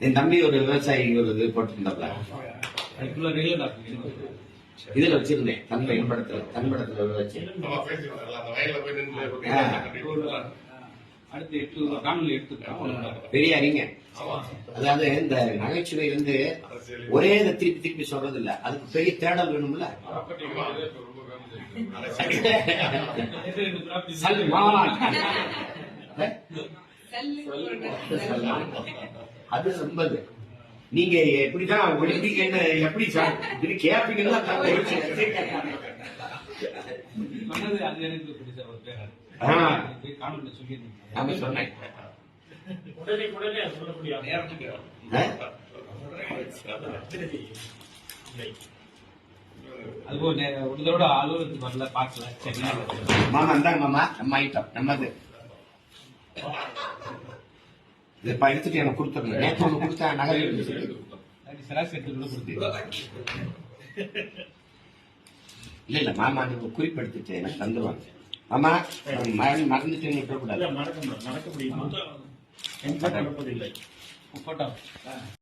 என் தம்பி ஒரு விவசாயி ஒரு இது போட்டிருந்தாப்ல, இதுல வச்சிருந்தேன் தன்படத்துல வச்சு பெரிய அறிஞர். அதாவது இந்த நகைச்சுவை வந்து ஒரே இதை திருப்பி திருப்பி சொல்றது இல்ல, அதுக்கு பெரிய தேடல் வேணும்ல. அது ரொம்ப நீங்க எப்படிதான் ஒலிம்பிக்னு எப்படி கேப்பீங்கன்னா சொன்னேன். ஒருத்தரோட அலுவலகத்துக்கு வரல, பார்க்கல. மாமா இருந்தாங்க, மாமா நம்ம ஐட்டம் நம்மது இதை எடுத்துட்டு எனக்கு கொடுத்துருங்க. நேற்று ஒன்று கொடுத்தா நகை சராசரி எடுத்து கூட கொடுத்து இல்ல மாமா நீங்க குறிப்பெடுத்துட்டு எனக்கு தந்துருவாங்க. மாமா மறந்துட்டு விட்டுறக்கூடாது. நடக்க முடியும்.